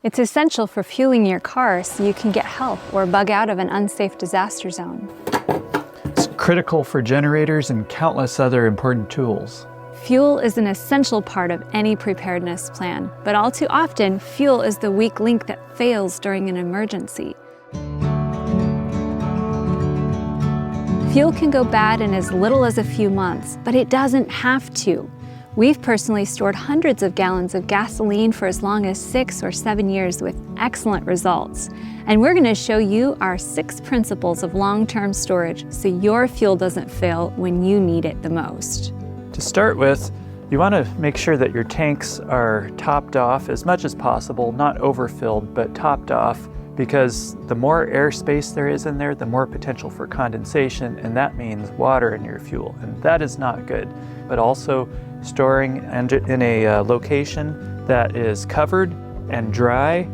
It's essential for fueling your car so you can get help or bug out of an unsafe disaster zone. It's critical for generators and countless other important tools. Fuel is an essential part of any preparedness plan, but all too often, fuel is the weak link that fails during an emergency. Fuel can go bad in as little as a few months, but it doesn't have to. We've personally stored hundreds of gallons of gasoline for as long as 6 or 7 years with excellent results. And we're going to show you our 6 principles of long-term storage so your fuel doesn't fail when you need it the most. To start with, you want to make sure that your tanks are topped off as much as possible, not overfilled, but topped off, because the more airspace there is in there, the more potential for condensation, and that means water in your fuel, and that is not good. But also storing in a location that is covered and dry,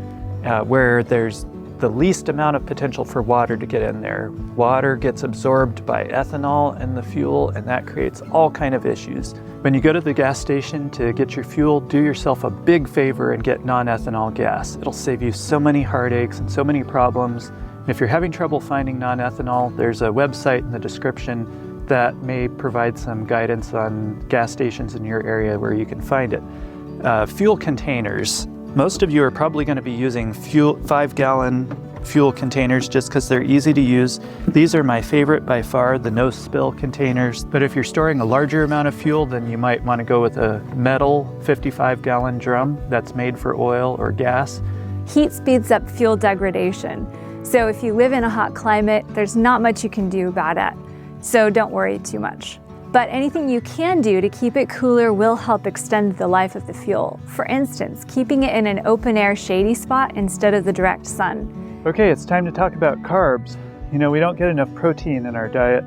where there's the least amount of potential for water to get in there. Water gets absorbed by ethanol in the fuel, and that creates all kinds of issues. When you go to the gas station to get your fuel, do yourself a big favor and get non-ethanol gas. It'll save you so many heartaches and so many problems. And if you're having trouble finding non-ethanol, there's a website in the description that may provide some guidance on gas stations in your area where you can find it. Fuel containers. Most of you are probably going to be using 5-gallon fuel containers just because they're easy to use. These are my favorite by far, the no-spill containers. But if you're storing a larger amount of fuel, then you might want to go with a metal 55-gallon drum that's made for oil or gas. Heat speeds up fuel degradation. So if you live in a hot climate, there's not much you can do about it. So don't worry too much. But anything you can do to keep it cooler will help extend the life of the fuel. For instance, keeping it in an open-air shady spot instead of the direct sun. Okay, it's time to talk about carbs. You know, we don't get enough protein in our diet.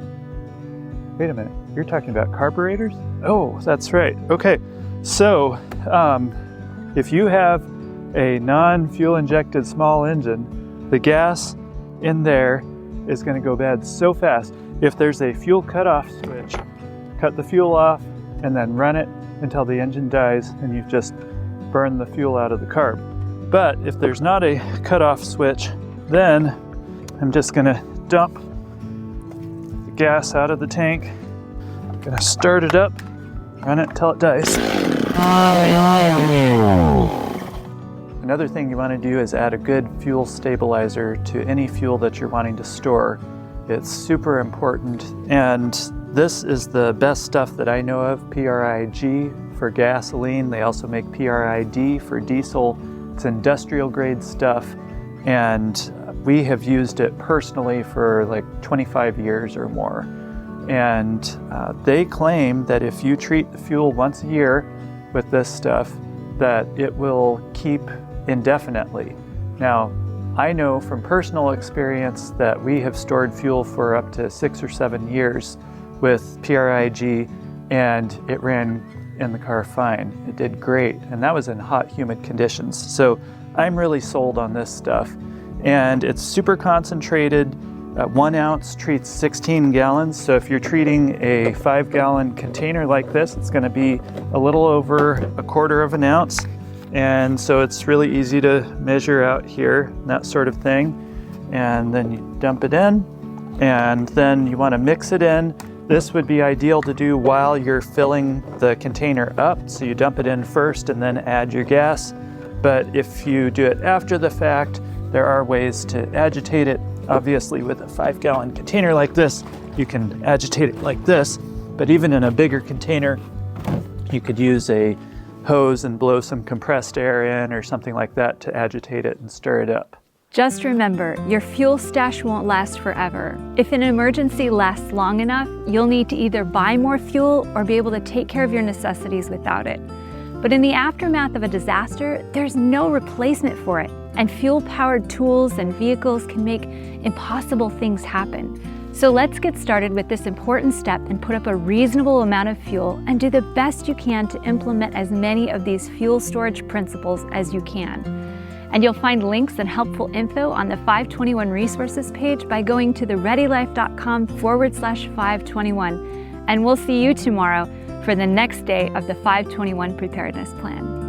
Wait a minute, you're talking about carburetors? Oh, that's right. Okay, so if you have a non-fuel injected small engine, the gas in there is going to go bad so fast. If there's a fuel cutoff switch, cut the fuel off and then run it until the engine dies and you've just burned the fuel out of the carb. But if there's not a cutoff switch, then I'm just gonna dump the gas out of the tank. I'm gonna start it up, run it until it dies. Another thing you want to do is add a good fuel stabilizer to any fuel that you're wanting to store. It's super important, and this is the best stuff that I know of, PRI-G for gasoline. They also make PRI-D for diesel. It's industrial grade stuff, and we have used it personally for like 25 years or more. And they claim that if you treat the fuel once a year with this stuff, that it will keep indefinitely. Now, I know from personal experience that we have stored fuel for up to 6 or 7 years with PRI-G, and it ran in the car fine. It did great, and that was in hot, humid conditions. So I'm really sold on this stuff. And it's super concentrated. 1 ounce treats 16 gallons. So if you're treating a 5-gallon container like this, it's going to be a little over 1/4 of an ounce. And so it's really easy to measure out here, that sort of thing. And then you dump it in, and then you want to mix it in. This would be ideal to do while you're filling the container up. So you dump it in first and then add your gas. But if you do it after the fact, there are ways to agitate it. Obviously, with a 5-gallon container like this, you can agitate it like this. But even in a bigger container, you could use a hose and blow some compressed air in or something like that to agitate it and stir it up. Just remember, your fuel stash won't last forever. If an emergency lasts long enough, you'll need to either buy more fuel or be able to take care of your necessities without it. But in the aftermath of a disaster, there's no replacement for it, and fuel-powered tools and vehicles can make impossible things happen. So let's get started with this important step and put up a reasonable amount of fuel and do the best you can to implement as many of these fuel storage principles as you can. And you'll find links and helpful info on the 521 resources page by going to thereadylife.com/521. And we'll see you tomorrow for the next day of the 521 Preparedness Plan.